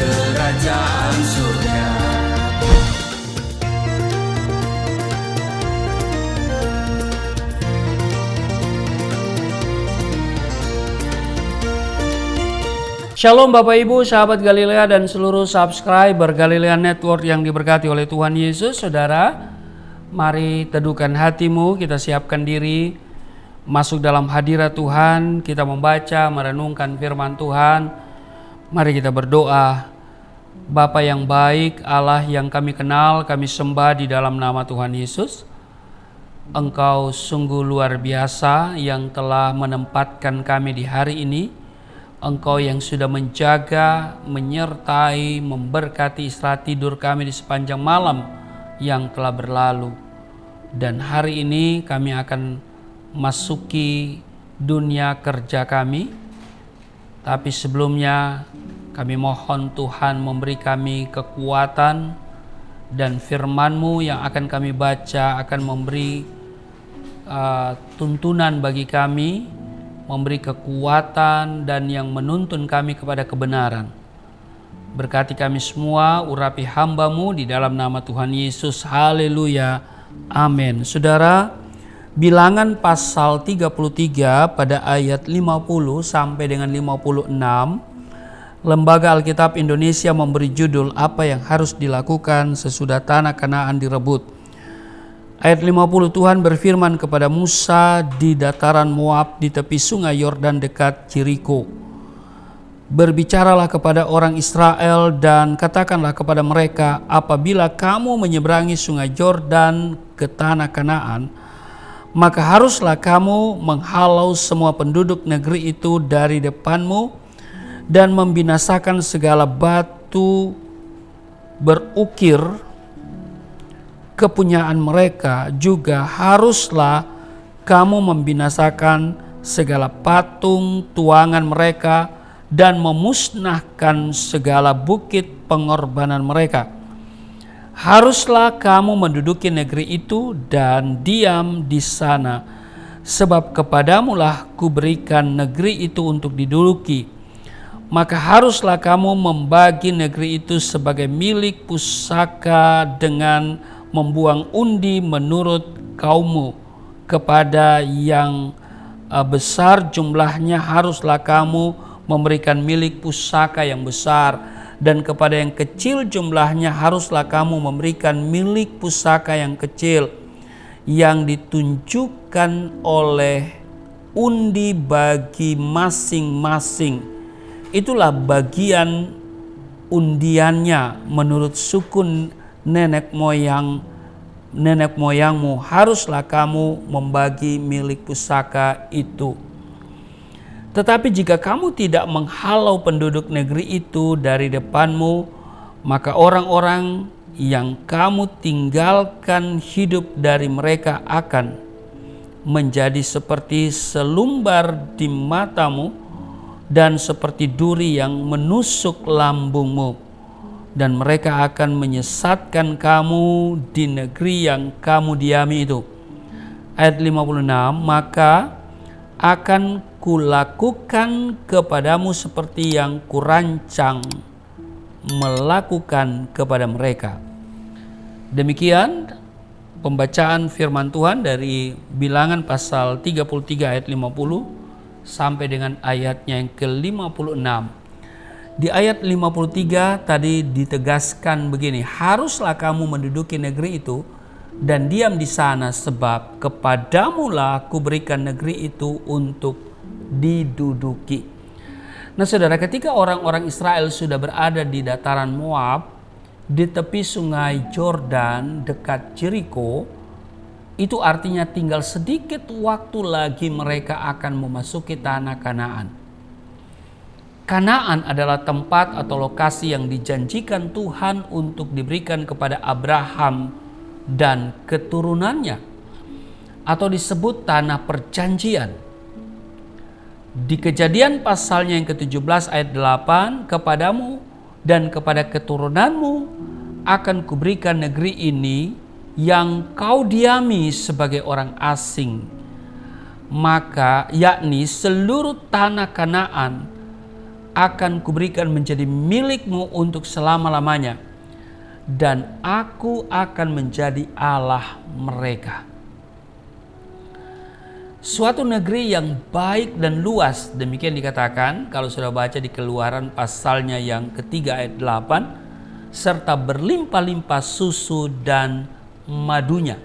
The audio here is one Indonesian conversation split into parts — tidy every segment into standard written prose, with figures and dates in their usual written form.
kerajaan surga. Shalom Bapak Ibu, sahabat Galilea dan seluruh subscriber Galilea Network yang diberkati oleh Tuhan Yesus. Saudara, mari teduhkan hatimu, kita siapkan diri masuk dalam hadirat Tuhan. Kita membaca, merenungkan firman Tuhan. Mari kita berdoa. Bapa yang baik, Allah yang kami kenal, kami sembah di dalam nama Tuhan Yesus. Engkau sungguh luar biasa yang telah menempatkan kami di hari ini. Engkau yang sudah menjaga, menyertai, memberkati istirahat tidur kami di sepanjang malam yang telah berlalu. Dan hari ini kami akan masuki dunia kerja kami. Tapi sebelumnya kami mohon Tuhan memberi kami kekuatan, dan firman-Mu yang akan kami baca akan memberi tuntunan bagi kami, memberi kekuatan dan yang menuntun kami kepada kebenaran. Berkati kami semua, urapi hamba-Mu di dalam nama Tuhan Yesus. Haleluya. Amin. Saudara, Bilangan pasal 33 pada ayat 50 sampai dengan 56, Lembaga Alkitab Indonesia memberi judul apa yang harus dilakukan sesudah tanah Kanaan direbut. Ayat 50, Tuhan berfirman kepada Musa di dataran Moab di tepi sungai Yordan dekat Jeriko. Berbicaralah kepada orang Israel dan katakanlah kepada mereka, apabila kamu menyeberangi sungai Yordan ke tanah Kanaan, maka haruslah kamu menghalau semua penduduk negeri itu dari depanmu dan membinasakan segala batu berukir kepunyaan mereka. Juga haruslah kamu membinasakan segala patung tuangan mereka dan memusnahkan segala bukit pengorbanan mereka. Haruslah kamu menduduki negeri itu dan diam di sana, sebab kepadamulah kuberikan negeri itu untuk diduduki. Maka haruslah kamu membagi negeri itu sebagai milik pusaka dengan membuang undi menurut kaummu. Kepada yang besar jumlahnya haruslah kamu memberikan milik pusaka yang besar, dan kepada yang kecil jumlahnya haruslah kamu memberikan milik pusaka yang kecil, yang ditunjukkan oleh undi bagi masing-masing. Itulah bagian undiannya menurut suku nenek moyangmu. Haruslah kamu membagi milik pusaka itu. Tetapi jika kamu tidak menghalau penduduk negeri itu dari depanmu, maka orang-orang yang kamu tinggalkan hidup dari mereka akan menjadi seperti selumbar di matamu dan seperti duri yang menusuk lambungmu, dan mereka akan menyesatkan kamu di negeri yang kamu diami itu. Ayat 56, maka akan kulakukan kepadamu seperti yang kurancang melakukan kepada mereka. Demikian pembacaan firman Tuhan dari Bilangan pasal 33 ayat 50 sampai dengan ayatnya yang ke-56. Di ayat 53 tadi ditegaskan begini, haruslah kamu menduduki negeri itu dan diam di sana, sebab kepadamulah kuberikan negeri itu untuk diduduki. Nah saudara, ketika orang-orang Israel sudah berada di dataran Moab, di tepi sungai Yordan dekat Jeriko, itu artinya tinggal sedikit waktu lagi mereka akan memasuki tanah Kanaan. Kanaan adalah tempat atau lokasi yang dijanjikan Tuhan untuk diberikan kepada Abraham dan keturunannya, atau disebut tanah perjanjian. Di Kejadian pasalnya yang ke-17 ayat 8, kepadamu dan kepada keturunanmu akan kuberikan negeri ini yang kau diami sebagai orang asing, maka yakni seluruh tanah Kanaan akan kuberikan menjadi milikmu untuk selama-lamanya, dan aku akan menjadi Allah mereka. Suatu negeri yang baik dan luas, demikian dikatakan kalau sudah baca di Keluaran pasalnya yang ketiga ayat 8, serta berlimpah-limpah susu dan madunya.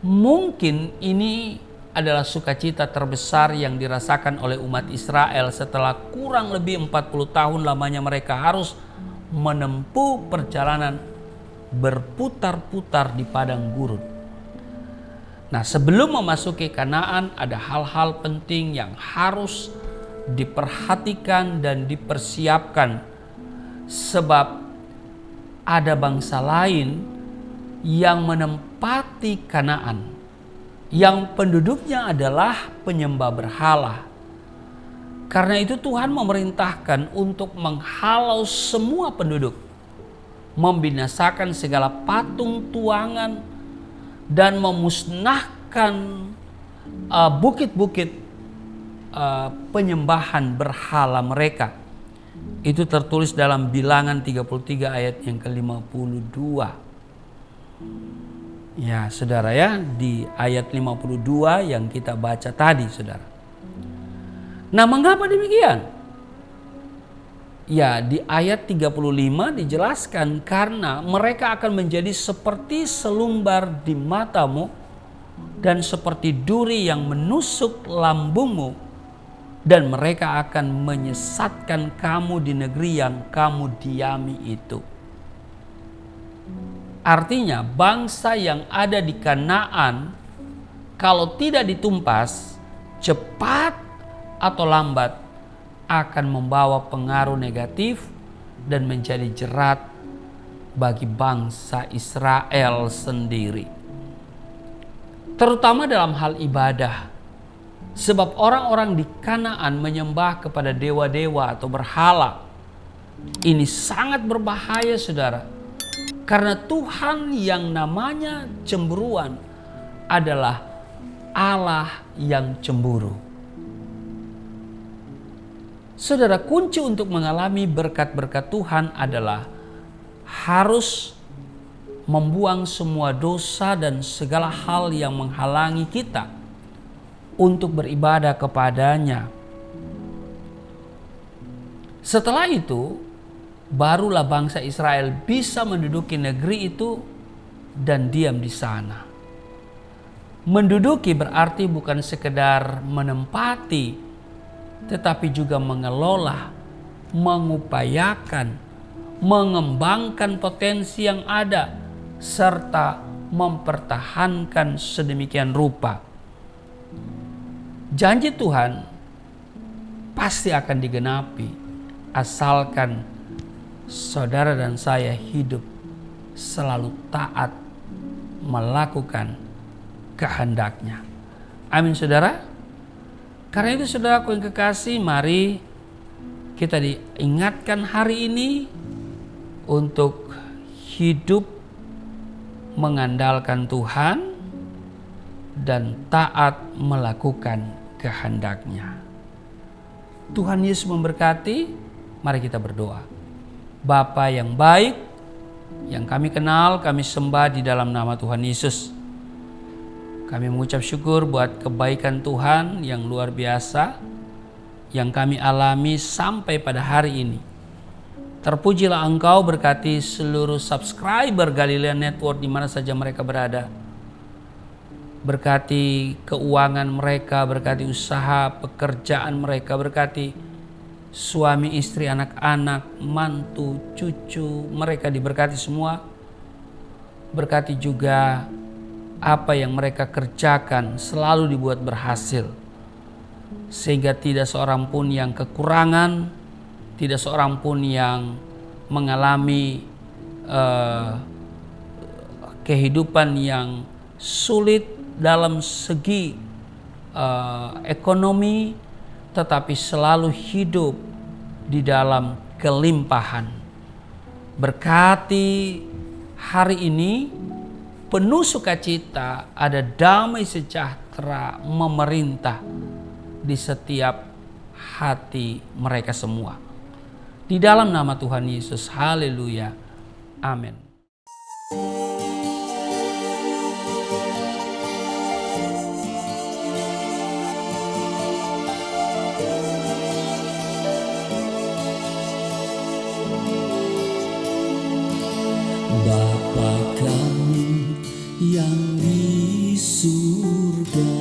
Mungkin ini adalah sukacita terbesar yang dirasakan oleh umat Israel setelah kurang lebih 40 tahun lamanya mereka harus menempuh perjalanan berputar-putar di padang gurun. Nah, sebelum memasuki Kanaan ada hal-hal penting yang harus diperhatikan dan dipersiapkan, sebab ada bangsa lain yang menempati Kanaan yang penduduknya adalah penyembah berhala. Karena itu Tuhan memerintahkan untuk menghalau semua penduduk, membinasakan segala patung tuangan, dan memusnahkan bukit-bukit penyembahan berhala mereka. Itu tertulis dalam Bilangan 33 ayat yang ke-52. Ya, saudara ya, di ayat 52 yang kita baca tadi, saudara. Nah, mengapa demikian? Ya, di ayat 35 dijelaskan karena mereka akan menjadi seperti selumbar di matamu dan seperti duri yang menusuk lambungmu, dan mereka akan menyesatkan kamu di negeri yang kamu diami itu. Artinya bangsa yang ada di Kanaan kalau tidak ditumpas, cepat atau lambat akan membawa pengaruh negatif dan menjadi jerat bagi bangsa Israel sendiri. Terutama dalam hal ibadah. Sebab orang-orang di Kanaan menyembah kepada dewa-dewa atau berhala. Ini sangat berbahaya, saudara. Karena Tuhan yang namanya cemburuan adalah Allah yang cemburu. Saudara, kunci untuk mengalami berkat-berkat Tuhan adalah harus membuang semua dosa dan segala hal yang menghalangi kita untuk beribadah kepadanya. Setelah itu, barulah bangsa Israel bisa menduduki negeri itu dan diam di sana. Menduduki berarti bukan sekedar menempati, tetapi juga mengelola, mengupayakan, mengembangkan potensi yang ada, serta mempertahankan sedemikian rupa. Janji Tuhan pasti akan digenapi asalkan saudara dan saya hidup selalu taat melakukan kehendaknya. Amin, saudara. Karena itu saudaraku yang kekasih, mari kita diingatkan hari ini untuk hidup mengandalkan Tuhan dan taat melakukan kehendaknya. Tuhan Yesus memberkati. Mari kita berdoa. Bapa yang baik, yang kami kenal, kami sembah di dalam nama Tuhan Yesus. Kami mengucap syukur buat kebaikan Tuhan yang luar biasa yang kami alami sampai pada hari ini. Terpujilah Engkau, berkati seluruh subscriber Galilea Network di mana saja mereka berada. Berkati keuangan mereka, berkati usaha pekerjaan mereka, berkati suami, istri, anak-anak, mantu, cucu, mereka diberkati semua. Berkati juga apa yang mereka kerjakan selalu dibuat berhasil. Sehingga tidak seorang pun yang kekurangan, tidak seorang pun yang mengalami kehidupan yang sulit dalam segi ekonomi, tetapi selalu hidup di dalam kelimpahan. Berkati hari ini penuh sukacita, ada damai sejahtera memerintah di setiap hati mereka semua. Di dalam nama Tuhan Yesus, haleluya, amin. Bapa kami yang di surga,